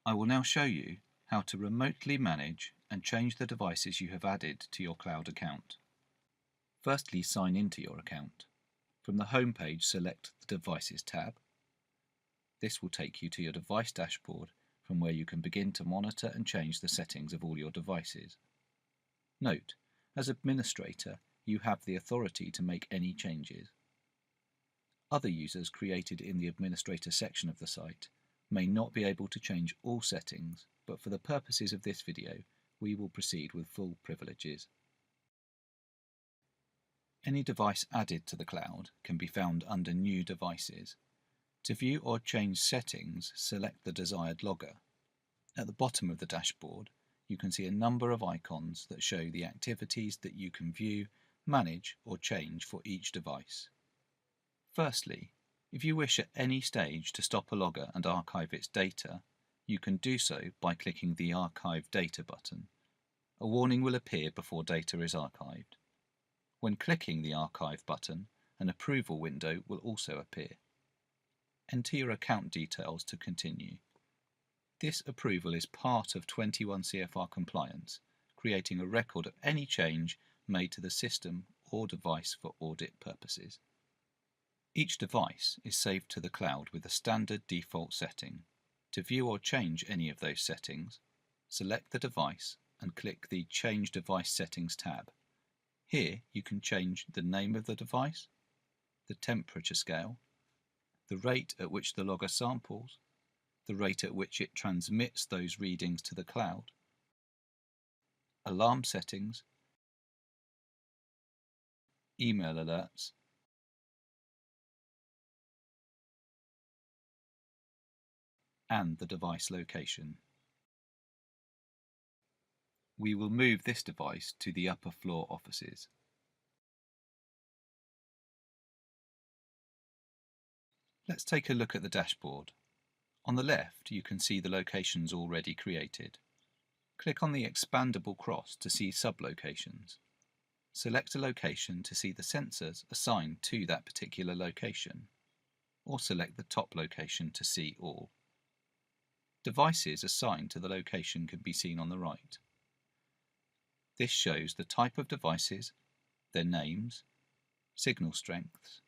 I will now show you how to remotely manage and change the devices you have added to your cloud account. Firstly, sign into your account. From the home page, select the Devices tab. This will take you to your device dashboard from where you can begin to monitor and change the settings of all your devices. Note, as administrator, you have the authority to make any changes. Other users created in the administrator section of the site may not be able to change all settings, but for the purposes of this video, we will proceed with full privileges. Any device added to the cloud can be found under New Devices. To view or change settings, select the desired logger. At the bottom of the dashboard, you can see a number of icons that show the activities that you can view, manage or change for each device. Firstly, if you wish at any stage to stop a logger and archive its data, you can do so by clicking the Archive Data button. A warning will appear before data is archived. When clicking the Archive button, an approval window will also appear. Enter your account details to continue. This approval is part of 21 CFR compliance, creating a record of any change made to the system or device for audit purposes. Each device is saved to the cloud with a standard default setting. To view or change any of those settings, select the device and click the Change Device Settings tab. Here you can change the name of the device, the temperature scale, the rate at which the logger samples, the rate at which it transmits those readings to the cloud, alarm settings, email alerts, and the device location. We will move this device to the upper floor offices. Let's take a look at the dashboard. On the left, you can see the locations already created. Click on the expandable cross to see sublocations. Select a location to see the sensors assigned to that particular location, or select the top location to see all. Devices assigned to the location can be seen on the right. This shows the type of devices, their names, signal strengths,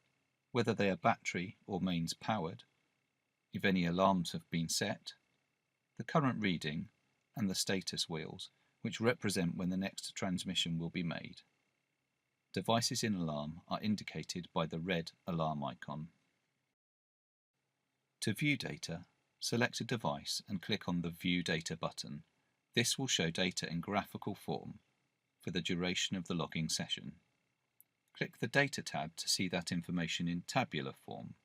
whether they are battery or mains powered, if any alarms have been set, the current reading, and the status wheels, which represent when the next transmission will be made. Devices in alarm are indicated by the red alarm icon. To view data, select a device and click on the View Data button. This will show data in graphical form for the duration of the logging session. Click the Data tab to see that information in tabular form,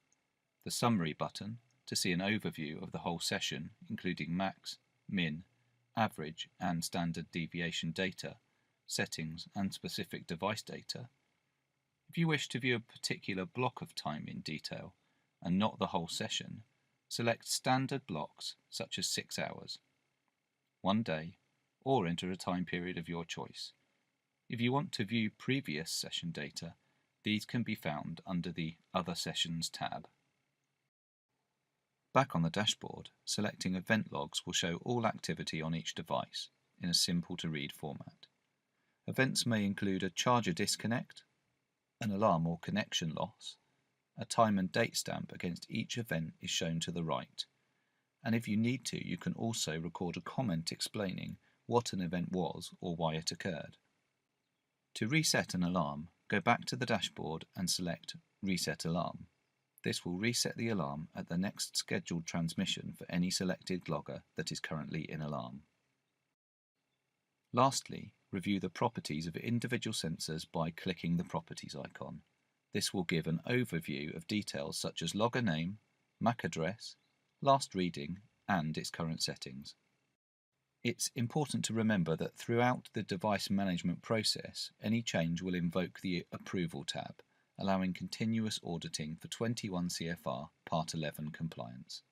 the Summary button to see an overview of the whole session, including max, min, average and standard deviation data, settings and specific device data. If you wish to view a particular block of time in detail and not the whole session, select standard blocks such as 6 hours, 1 day, or enter a time period of your choice. If you want to view previous session data, these can be found under the Other Sessions tab. Back on the dashboard, selecting Event Logs will show all activity on each device in a simple-to-read format. Events may include a charger disconnect, an alarm or connection loss. A time and date stamp against each event is shown to the right, and if you need to, you can also record a comment explaining what an event was or why it occurred. To reset an alarm, go back to the dashboard and select Reset Alarm. This will reset the alarm at the next scheduled transmission for any selected logger that is currently in alarm. Lastly, review the properties of individual sensors by clicking the Properties icon. This will give an overview of details such as logger name, MAC address, last reading, and its current settings. It's important to remember that throughout the device management process, any change will invoke the Approval tab, allowing continuous auditing for 21 CFR Part 11 compliance.